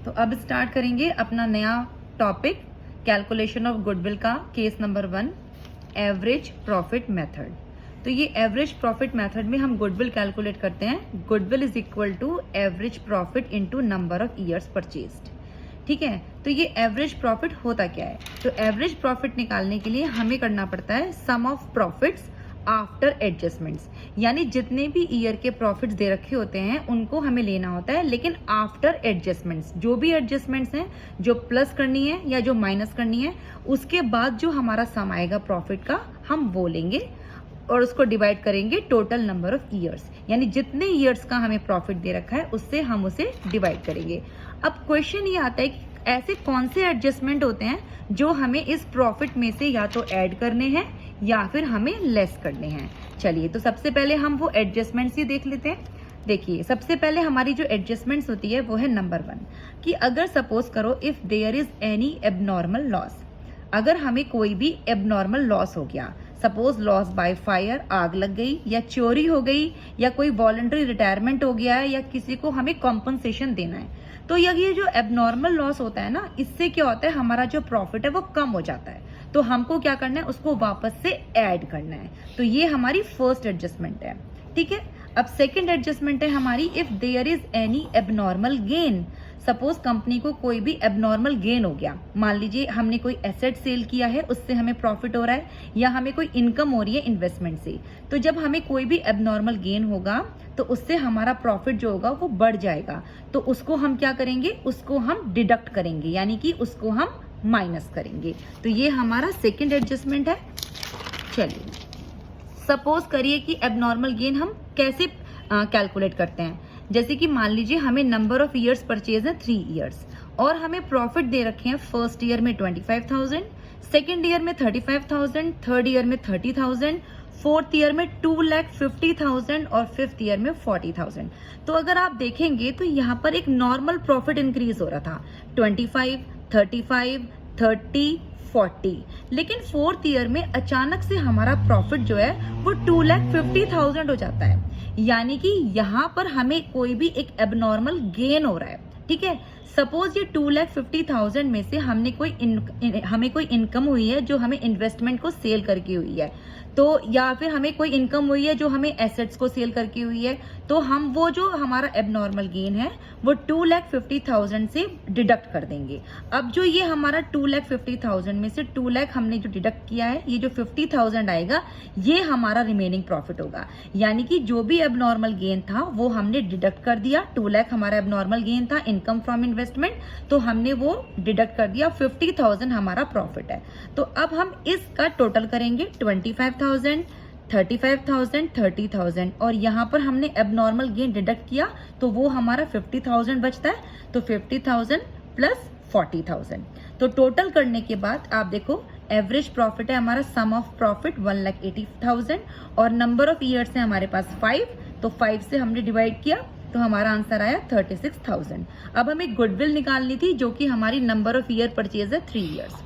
तो अब स्टार्ट करेंगे अपना नया टॉपिक कैलकुलेशन ऑफ गुडविल का। Case number 1 average profit method. तो ये एवरेज प्रॉफिट मेथड में हम गुडविल कैलकुलेट करते हैं। Goodwill is equal to average profit into number of years purchased. ठीक है, तो ये एवरेज प्रॉफिट होता क्या है? तो एवरेज प्रॉफिट निकालने के लिए हमें करना पड़ता है सम ऑफ प्रॉफिट्स आफ्टर एडजस्टमेंट्स, यानी जितने भी ईयर के प्रॉफिट्स दे रखे होते हैं उनको हमें लेना होता है, लेकिन आफ्टर एडजस्टमेंट्स। जो भी एडजस्टमेंट्स हैं, जो प्लस करनी है या जो माइनस करनी है, उसके बाद जो हमारा सम आएगा प्रॉफिट का, हम वो लेंगे और उसको डिवाइड करेंगे टोटल नंबर ऑफ ईयर्स, यानी जितने ईयर्स का हमें प्रॉफिट दे रखा है उससे हम उसे डिवाइड करेंगे। अब क्वेश्चन ये आता है कि ऐसे कौन से एडजस्टमेंट होते हैं जो हमें इस प्रॉफिट में से या तो ऐड करने हैं या फिर हमें लेस करने हैं। चलिए, तो सबसे पहले हम वो एडजस्टमेंट्स ही देख लेते हैं। देखिए, सबसे पहले हमारी जो एडजस्टमेंट्स होती है वो है नंबर 1 कि अगर सपोज करो if there is any abnormal loss, अगर हमें कोई भी एबनॉर्मल लॉस हो गया, सपोज लॉस बाय फायर, आग लग गई या चोरी हो गई या कोई वॉलंटरी रिटायरमेंट हो गया है या किसी को हमें कॉम्पनसेशन देना है, तो ये जो एबनॉर्मल लॉस होता है ना, इससे क्या होता है, हमारा जो प्रॉफिट है वो कम हो जाता है। तो हमको क्या करना है, उसको वापस से ऐड करना है। तो ये हमारी फर्स्ट एडजस्टमेंट है। ठीक है, अब सेकंड एडजस्टमेंट है हमारी if there is any abnormal gain. Suppose company को कोई भी एबनॉर्मल गेन हो गया, मान लीजिए हमने कोई एसेट सेल किया है, उससे हमें प्रॉफिट हो रहा है, या हमें कोई इनकम हो रही है इन्वेस्टमेंट से, तो जब हमें कोई भी एबनॉर्मल गेन होगा तो उससे हमारा प्रॉफिट जो होगा वो बढ़ जाएगा। तो उसको हम क्या करेंगे, उसको हम डिडक्ट करेंगे, यानी कि उसको हम माइनस करेंगे। तो ये हमारा सेकेंड एडजस्टमेंट है। चलिए, सपोज करिए कि एबनॉर्मल गेन हम कैसे कैलकुलेट करते हैं। जैसे कि मान लीजिए हमें नंबर ऑफ ईयर्स परचेज है 3 ईयर्स और हमें प्रॉफिट दे रखे हैं फर्स्ट ईयर में 25,000, सेकेंड ईयर में 35,000, थर्ड ईयर में 30,000, फोर्थ ईयर में 2,50,000 और फिफ्थ ईयर में 40,000। तो अगर आप देखेंगे तो यहाँ पर एक नॉर्मल प्रॉफिट इंक्रीज हो रहा था 25, 35, 30, 40, लेकिन फोर्थ ईयर में अचानक से हमारा प्रॉफिट जो है वो 2,50,000 हो जाता है, यानी कि यहाँ पर हमें कोई भी एक एबनॉर्मल गेन हो रहा है। ठीक है, सपोज ये 2,50,000 में से हमें कोई इनकम हुई है जो हमें इन्वेस्टमेंट को सेल करके हुई है, तो या फिर हमें कोई इनकम हुई है जो हमें एसेट्स को सेल करके हुई है, तो हम वो जो हमारा एबनॉर्मल गेन है वो 2,50,000 से डिडक्ट कर देंगे। अब जो ये हमारा 2,50,000 में से 2 लाख हमने जो डिडक्ट किया है, ये जो 50,000 आएगा ये हमारा रिमेनिंग प्रॉफिट होगा, यानी कि जो भी एबनॉर्मल गेन था वो हमने डिडक्ट कर दिया। 2 लाख हमारा एबनॉर्मल गेन था, इनकम फ्रॉम इन्वेस्टमेंट, तो हमने वो डिडक्ट कर दिया। 50,000 हमारा प्रॉफिट है। तो अब हम इसका टोटल करेंगे 25,000, 35,000, 30,000 और यहाँ पर हमने एबनॉर्मल गेन डिडक्ट किया तो वो हमारा 50,000 बचता है। तो 50,000 प्लस 40,000, तो टोटल करने के बाद आप देखो एवरेज प्रॉफिट है हमारा सम ऑफ प्रॉफिट 1,80,000 और नंबर ऑफ ईयर्स है हमारे पास 5, तो 5 से हमने डिवाइड किया तो हमारा आंसर आया 36,000। अब हमें गुडविल निकालनी थी जो कि हमारी नंबर ऑफ ईयर परचेज है 3 ईयर्स।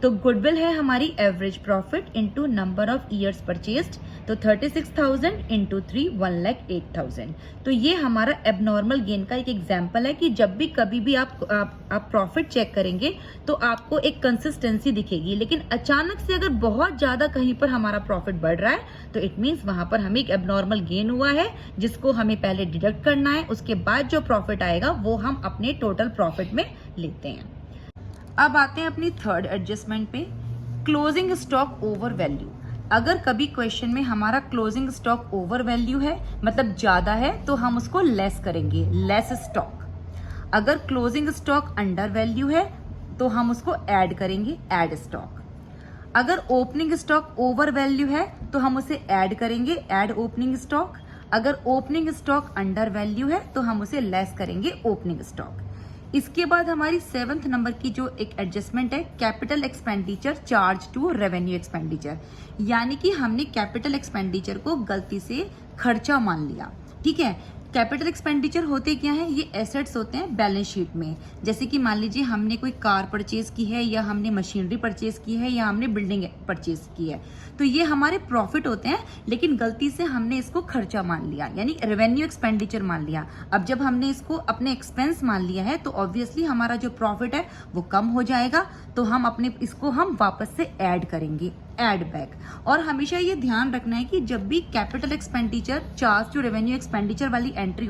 तो गुडविल है हमारी average profit into number of years purchased, तो 36,000 इंटू 3 1,08,000। तो ये हमारा एबनॉर्मल गेन का एक एग्जाम्पल है कि जब भी कभी भी आप प्रॉफिट चेक करेंगे तो आपको एक कंसिस्टेंसी दिखेगी, लेकिन अचानक से अगर बहुत ज्यादा कहीं पर हमारा प्रॉफिट बढ़ रहा है तो इट मीन्स वहां पर हमें एक एबनॉर्मल गेन हुआ है जिसको हमें पहले डिडक्ट करना है, उसके बाद जो प्रॉफिट आएगा वो हम अपने टोटल प्रॉफिट में लेते हैं। अब आते हैं अपनी थर्ड एडजस्टमेंट पे, क्लोजिंग स्टॉक ओवर वैल्यू। अगर कभी क्वेश्चन में हमारा क्लोजिंग स्टॉक ओवर वैल्यू है, मतलब ज्यादा है, तो हम उसको लेस करेंगे, लेस स्टॉक। अगर क्लोजिंग स्टॉक अंडर वैल्यू है तो हम उसको ऐड करेंगे, ऐड स्टॉक। अगर ओपनिंग स्टॉक ओवर वैल्यू है तो हम उसे ऐड करेंगे, ऐड ओपनिंग स्टॉक। अगर ओपनिंग स्टॉक अंडर वैल्यू है तो हम उसे लेस करेंगे, ओपनिंग स्टॉक। इसके बाद हमारी 7th नंबर की जो एक एडजस्टमेंट है, capital expenditure charge to revenue expenditure, यानी कि हमने कैपिटल एक्सपेंडिचर को गलती से खर्चा मान लिया। ठीक है, कैपिटल एक्सपेंडिचर होते क्या है, ये एसेट्स होते हैं बैलेंस शीट में। जैसे कि मान लीजिए हमने कोई कार परचेज की है, या हमने मशीनरी परचेज की है, या हमने बिल्डिंग परचेज की है, तो ये हमारे प्रॉफिट होते हैं, लेकिन गलती से हमने इसको खर्चा मान लिया, यानी रेवेन्यू एक्सपेंडिचर मान लिया। अब जब हमने इसको अपने एक्सपेंस मान लिया है तो ऑब्वियसली हमारा जो प्रॉफिट है वो कम हो जाएगा, तो हम अपने इसको हम वापस से ऐड करेंगे, एड बैक। और हमेशा ये ध्यान रखना है कि जब भी capital expenditure charge to revenue expenditure वाली एंट्री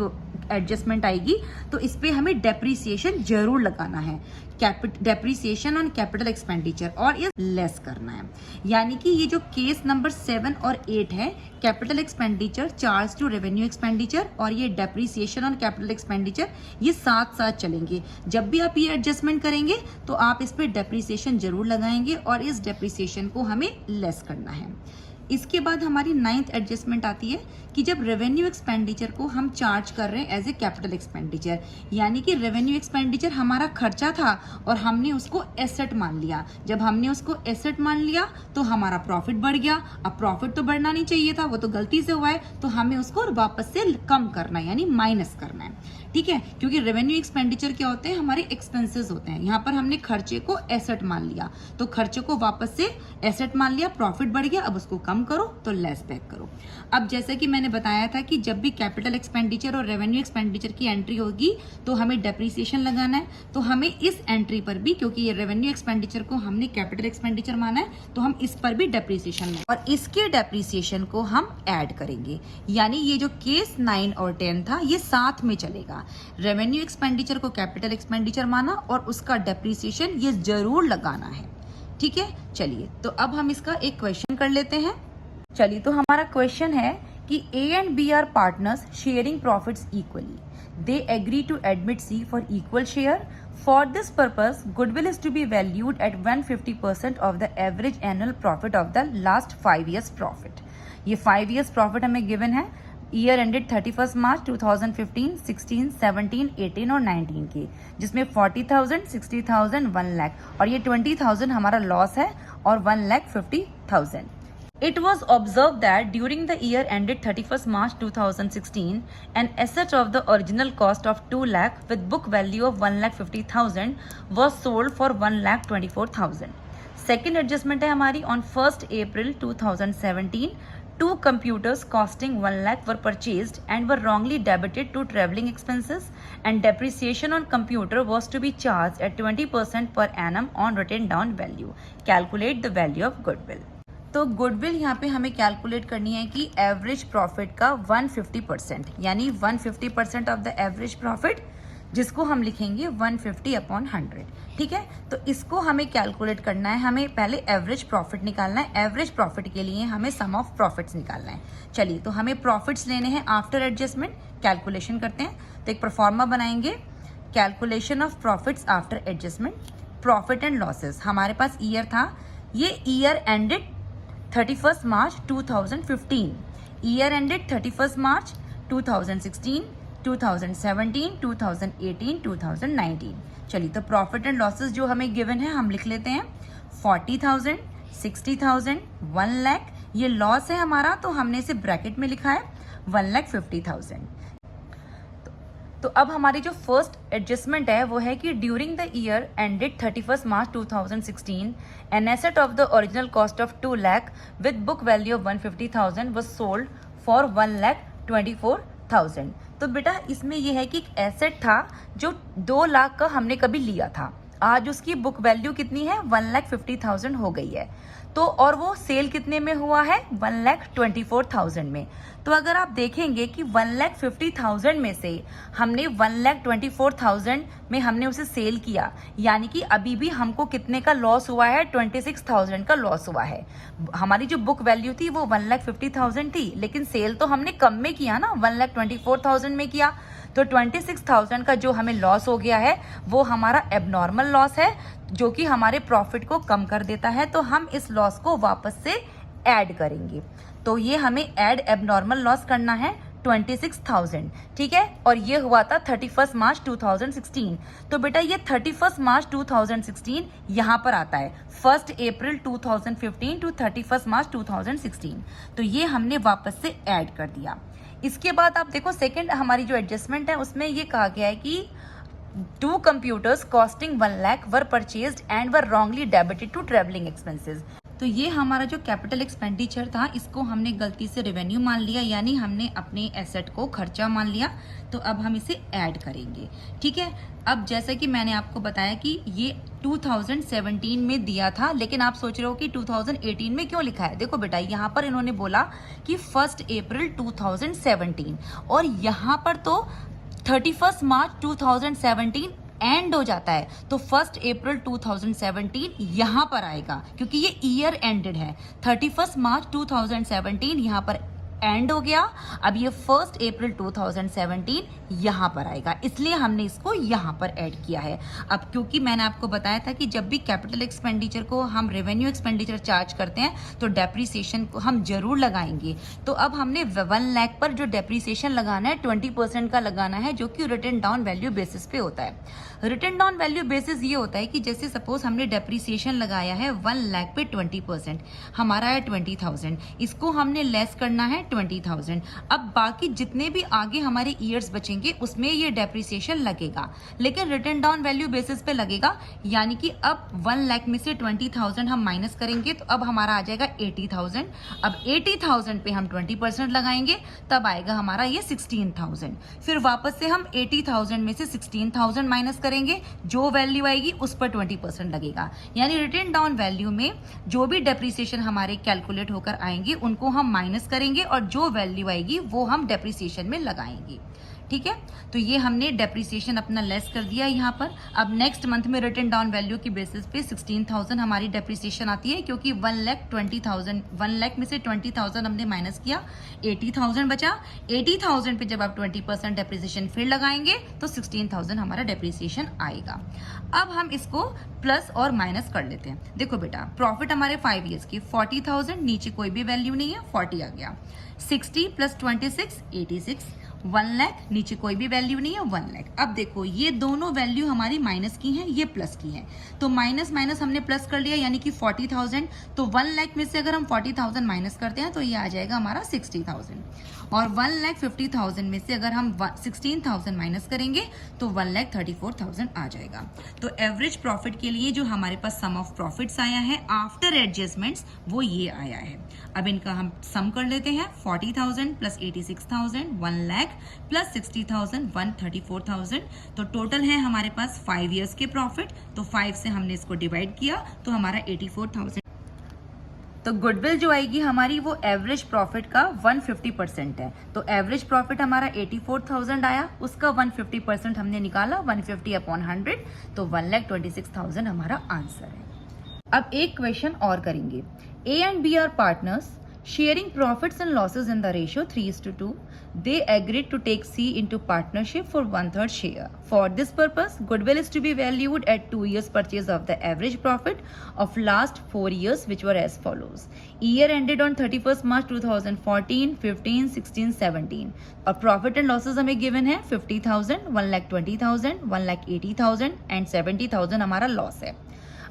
एडजस्टमेंट आएगी तो इस पे हमें डेप्रीसिएशन जरूर लगाना है, डेप्रीसिएशन ऑन कैपिटल एक्सपेंडिचर, और ये लेस करना है। यानी कि ये जो केस नंबर 7 और 8 है, capital expenditure charge to revenue expenditure और ये डेप्रीसिएशन ऑन कैपिटल एक्सपेंडिचर, ये साथ साथ चलेंगे। जब भी आप ये एडजस्टमेंट करेंगे तो आप इस पे डेप्रीसिएशन जरूर लगाएंगे और इस डेप्रीसिएशन को हमें लेस करना है। इसके बाद हमारी 9th एडजस्टमेंट आती है कि जब रेवेन्यू एक्सपेंडिचर को हम चार्ज कर रहे हैं एज ए कैपिटल एक्सपेंडिचर, यानी कि रेवेन्यू एक्सपेंडिचर हमारा खर्चा था और हमने उसको एसेट मान लिया। जब हमने उसको एसेट मान लिया तो हमारा प्रॉफिट बढ़ गया। अब प्रॉफिट तो बढ़ना नहीं चाहिए था, वो तो गलती से हुआ है, तो हमें उसको वापस से कम करना है, यानी माइनस करना है। ठीक है, क्योंकि रेवेन्यू एक्सपेंडिचर क्या होते हैं, हमारे एक्सपेंसेस होते हैं। यहाँ पर हमने खर्चे को एसेट मान लिया, तो खर्चे को वापस से एसेट मान लिया, प्रॉफिट बढ़ गया, अब उसको कम करो तो लेस बैक करो। अब जैसे कि मैंने बताया था कि जब भी कैपिटल एक्सपेंडिचर और रेवेन्यू एक्सपेंडिचर की एंट्री होगी तो हमें डेप्रीसिएशन लगाना है, तो हमें इस एंट्री पर भी, क्योंकि ये रेवेन्यू एक्सपेंडिचर को हमने कैपिटल एक्सपेंडिचर माना है, तो हम इस पर भी डेप्रीसिएशन और इसके डेप्रीसिएशन को हम ऐड करेंगे। यानी ये जो केस 9 और 10 था ये साथ में चलेगा। रेवेन्यू एक्सपेंडिचर को कैपिटल एक्सपेंडिचर माना और उसका डेप्रीसिएशन ये जरूर लगाना है। ठीक है, चलिए तो अब हम इसका एक क्वेश्चन कर लेते हैं। चलिए तो हमारा क्वेश्चन है कि A and B are partners sharing profits equally. They agree to admit C for equal share. For this purpose goodwill is to be valued at 150% of the average annual profit of the last 5 years profit. ये 5 years profit हमें given है, year ended 31 March 2015, 16, 17, 18 और 19 की, जिसमें 40,000, 60,000, 1 लाख और ये 20,000 हमारा loss है और 1,50,000। It was observed that during the year ended 31st March 2016, an asset of the original cost of 2 lakh with book value of 1,50,000 was sold for 1,24,000. Second adjustment है हमारी on 1st April 2017. 2 computers costing 1 lakh were purchased and were wrongly debited to travelling expenses, and depreciation on computer was to be charged at 20% per annum on written down value. Calculate the value of goodwill. तो goodwill यहाँ पे हमें calculate करनी है कि average profit का 150%, यानी 150% of the average profit, जिसको हम लिखेंगे 150/100। ठीक है, तो इसको हमें कैलकुलेट करना है। हमें पहले एवरेज प्रॉफिट निकालना है। एवरेज प्रॉफिट के लिए हमें सम ऑफ प्रॉफिट्स निकालना है। चलिए तो हमें प्रॉफिट्स लेने हैं आफ्टर एडजस्टमेंट। कैलकुलेशन करते हैं, तो एक प्रोफार्मा बनाएंगे, calculation of profits after adjustment. Profit and losses, हमारे पास ईयर था, ये year ended 31st March 2015, year ended 31st March 2016, 2017, 2018, 2019। चलिए तो प्रॉफिट एंड लॉसेस जो हमें गिवन है हम लिख लेते हैं। 40,000, 60,000, 1 लाख, ये लॉस है हमारा, तो हमने इसे ब्रैकेट में लिखा है 1,50,000। तो अब हमारी जो फर्स्ट एडजस्टमेंट है वो है कि during the year ended 31st March 2016, an asset of the original cost of 2 lakh with book value of 150,000 was sold for 1,24,000। तो बेटा इसमें यह है कि एक एसेट था जो 2 लाख का हमने कभी लिया था, आज उसकी बुक वैल्यू कितनी है, 1,50,000 हो गई है। तो और वो सेल कितने में हुआ है, 1,24,000 में। तो अगर आप देखेंगे कि 1,50,000 में से हमने 1,24,000 में हमने उसे सेल किया, यानी कि अभी भी हमको कितने का लॉस हुआ है, 26,000 का लॉस हुआ है। हमारी जो बुक वैल्यू थी वो 1,50,000 थी, लेकिन सेल तो हमने कम में किया ना, 1,24,000 में किया, तो 26,000 का जो हमें लॉस हो गया है वो हमारा एबनॉर्मल लॉस है, जो कि हमारे प्रॉफिट को कम कर देता है। तो हम इस लॉस को वापस से ऐड करेंगे। तो ये हमें ऐड एबनॉर्मल लॉस करना है 26,000। ठीक है, और ये हुआ था 31st March 2016। तो बेटा ये 31st March 2016 यहाँ पर आता है, 1st April 2015 to 31st March 2016। तो ये हमने वापस से ऐड कर दिया। इसके बाद आप देखो सेकंड हमारी जो एडजस्टमेंट है उसमें ये कहा गया है कि 2 computers costing 1 lakh were purchased and were wrongly debited to traveling expenses। तो ये हमारा जो कैपिटल एक्सपेंडिचर था इसको हमने गलती से रेवेन्यू मान लिया, यानी हमने अपने एसेट को खर्चा मान लिया। तो अब हम इसे ऐड करेंगे, ठीक है। अब जैसे कि मैंने आपको बताया कि ये 2017 में दिया था, लेकिन आप सोच रहे हो कि 2018 में क्यों लिखा है। देखो बेटा, यहाँ पर इन्होंने बोला कि 1 अप्रैल 2017 और यहाँ पर तो 31 मार्च 2017 एंड हो जाता है, तो 1 अप्रैल 2017 यहां पर आएगा क्योंकि ये ईयर एंडेड है। 31 मार्च 2017 यहां पर एंड हो गया। अब ये 1 अप्रैल 2017 यहां पर आएगा, इसलिए हमने इसको यहां पर ऐड किया है। अब क्योंकि मैंने आपको बताया था कि जब भी कैपिटल एक्सपेंडिचर को हम रेवेन्यू एक्सपेंडिचर चार्ज करते हैं तो डेप्रीसिएशन को हम जरूर लगाएंगे। तो अब हमने 1 लाख पर जो डेप्रीसिएशन लगाना है 20% का लगाना है, जो कि रिटन डाउन वैल्यू बेसिस पे होता है। रिटन डाउन वैल्यू बेसिस ये होता है कि जैसे सपोज हमने डेप्रीसिएशन लगाया है 1 लाख पे 20%, हमारा है 20,000, इसको हमने लेस करना है 20,000। अब बाकी जितने भी आगे हमारे ईयर्स बचेंगे उसमें ये डेप्रीसिएशन लगेगा, लेकिन रिटन डाउन वैल्यू बेसिस पे लगेगा। यानी कि अब 1 लाख में से 20,000 हम माइनस करेंगे तो अब हमारा आ जाएगा 80,000। अब 80,000 पे हम 20% लगाएंगे तब आएगा हमारा ये 16,000। फिर वापस से हम 80,000 में से 16,000 माइनस करेंगे, जो वैल्यू आएगी उस पर 20% लगेगा। यानी रिटन डाउन वैल्यू में जो भी डेप्रीसिएशन हमारे कैलकुलेट होकर आएंगे उनको हम माइनस करेंगे और जो वैल्यू आएगी वो हम डेप्रीसिएशन में लगाएंगे, ठीक है। तो ये हमने डेप्रीसिएशन अपना लेस कर दिया यहाँ पर। अब नेक्स्ट मंथ में रिटन डाउन वैल्यू की बेसिस पे 16,000 हमारी डेप्रीसिएशन आती है, क्योंकि 1,20,000 1 लाख में से 20,000 हमने माइनस किया, 80,000 बचा। 80,000 पे जब आप 20% डेप्रीसिएशन फिर लगाएंगे तो 16,000 हमारा डेप्रीसिएशन आएगा। अब हम इसको प्लस और माइनस कर लेते हैं। देखो बेटा, प्रॉफिट हमारे 5 ईयर्स की 40,000, नीचे कोई भी वैल्यू नहीं है, 40 आ गया। 60 + 26 86, 1 लाख, नीचे कोई भी वैल्यू नहीं है, 1 लाख। अब देखो ये दोनों वैल्यू हमारी माइनस की हैं, ये प्लस की हैं, तो माइनस माइनस हमने प्लस कर लिया, यानी कि 40,000। तो 1 लाख में से अगर हम 40,000 माइनस करते हैं तो ये आ जाएगा हमारा 60,000। और 1,50,000 में से अगर हम 16,000 माइनस करेंगे तो 1,34,000 आ जाएगा। तो एवरेज प्रॉफिट के लिए जो हमारे पास सम ऑफ प्रॉफिट्स आया है आफ्टर एडजस्टमेंट्स वो ये आया है। अब इनका हम सम कर लेते हैं। 40,000 + 86,000 1 लाख + 60,000 134,000। तो टोटल है हमारे पास 5 ईयर्स के प्रॉफिट। तो 5 से हमने इसको डिवाइड किया तो हमारा 84,000। तो गुडविल जो आएगी हमारी वो एवरेज प्रॉफिट का 150% है। तो एवरेज प्रॉफिट हमारा 84,000 आया, उसका 150% हमने निकाला, 150/100, तो 1,26,000 हमारा आंसर है। अब एक क्वेश्चन और करेंगे। A and B are partners sharing profits and losses in the ratio 3:2. They agreed to take C into partnership for 1/3 share. For this purpose, goodwill is to be valued at 2 years purchase of the average profit of last 4 years, which were as follows. Year ended on 31st March 2014, 15, 16, 17. और profit and losses हमें given है 50,000, 1,20,000, 1,80,000 and 70,000 हमारा loss है।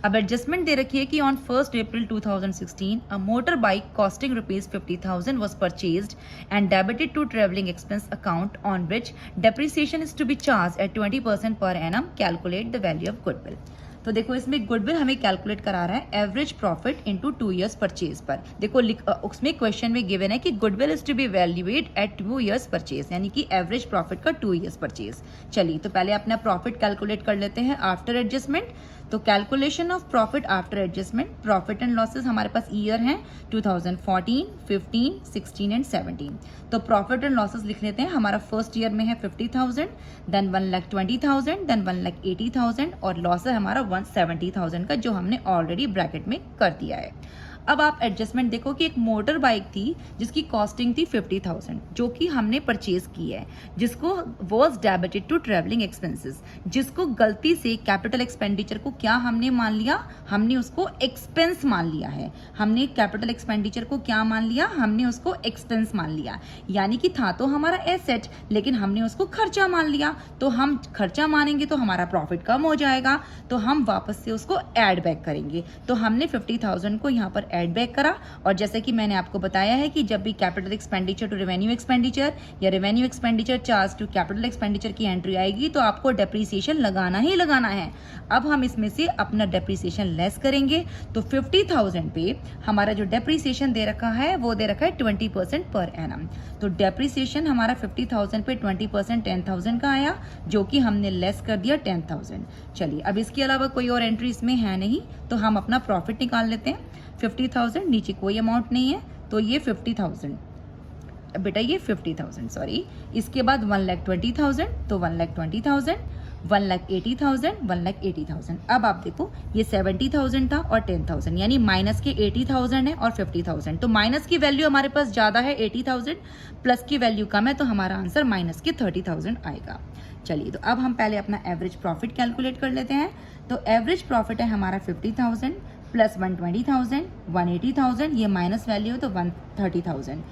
अब adjustment दे रखी है कि on 1 April 2016 a motor bike costing ₹50,000 was purchased and debited to traveling expense account on which depreciation is to be charged at 20% per annum. Calculate the value of goodwill. तो देखो इसमें goodwill हमें calculate करा रहा है average profit into 2 years purchase पर। देखो उसमें क्वेश्चन में गिवन है कि goodwill is to be valuate at 2 years purchase, यानी कि एवरेज प्रॉफिट का 2 इयर्स परचेज। चलिए तो पहले अपना प्रॉफिट कैलकुलेट कर लेते हैं आफ्टर एडजस्टमेंट। तो calculation of profit after adjustment, profit and losses हमारे पास ईयर हैं 2014, 15, 16 एंड 17। तो प्रॉफिट एंड लॉसेस लिख लेते हैं। हमारा फर्स्ट ईयर में है 50,000, देन 1,20,000, देन 1,80,000 और लॉस है हमारा 170,000 का, जो हमने ऑलरेडी ब्रैकेट में कर दिया है। अब आप एडजस्टमेंट देखो कि एक मोटर बाइक थी जिसकी कॉस्टिंग थी 50,000, जो कि हमने परचेज की है, जिसको was debited to travelling expenses, जिसको गलती से कैपिटल एक्सपेंडिचर को क्या हमने मान लिया, हमने उसको एक्सपेंस मान लिया है। हमने कैपिटल एक्सपेंडिचर को क्या मान लिया, हमने उसको एक्सपेंस मान लिया। यानी कि था तो हमारा एसेट, लेकिन हमने उसको खर्चा मान लिया। तो हम खर्चा मानेंगे तो हमारा प्रॉफिट कम हो जाएगा, तो हम वापस से उसको ऐड बैक करेंगे। तो हमने 50,000 को यहाँ पर ऐड बैक करा, और जैसे कि मैंने आपको बताया है कि जब भी capital expenditure to revenue expenditure या revenue expenditure charge to capital expenditure की एंट्री आएगी तो आपको डेप्रीसिएशन लगाना ही लगाना है। अब हम इसमें से अपना डेप्रीसिएशन लेस करेंगे, तो 50,000 पे हमारा जो डेप्रीसिएशन दे रखा है वो दे रखा है 20% पर एनम। तो डेप्रीसिएशन हमारा 50,000 पे 20% 10,000 का आया, जो कि हमने लेस कर दिया 10,000। चलिए, अब इसके अलावा कोई और एंट्री इसमें है नहीं, तो हम अपना प्रॉफिट निकाल लेते हैं। 50,000, नीचे कोई अमाउंट नहीं है, तो ये 50,000 बेटा, ये 50,000 सॉरी। इसके बाद 1,20,000, तो 1,20,000, 1,80,000, 1,80,000। अब आप देखो, ये 70,000 था और 10,000, यानी माइनस के 80,000 है और 50,000। तो माइनस की वैल्यू हमारे पास ज़्यादा है 80,000, प्लस की वैल्यू कम है, तो हमारा आंसर माइनस के 30,000 आएगा। चलिए, तो अब हम पहले अपना एवरेज प्रॉफिट कैलकुलेट कर लेते हैं। तो एवरेज प्रॉफिट है हमारा 50,000 प्लस 120,000, 180,000, ये माइनस वैल्यू है तो 130,000।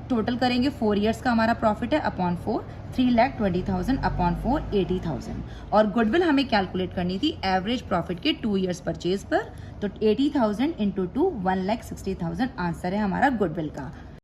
टोटल करेंगे 4 ईयर्स का हमारा प्रॉफिट है अपॉन 4, 3,20,000 अपॉन 4, 80,000। और गुडविल हमें कैलकुलेट करनी थी एवरेज प्रॉफिट के 2 ईयर्स परचेज पर, तो 80,000 इंटू 2, 1,60,000 आंसर है हमारा गुडविल का।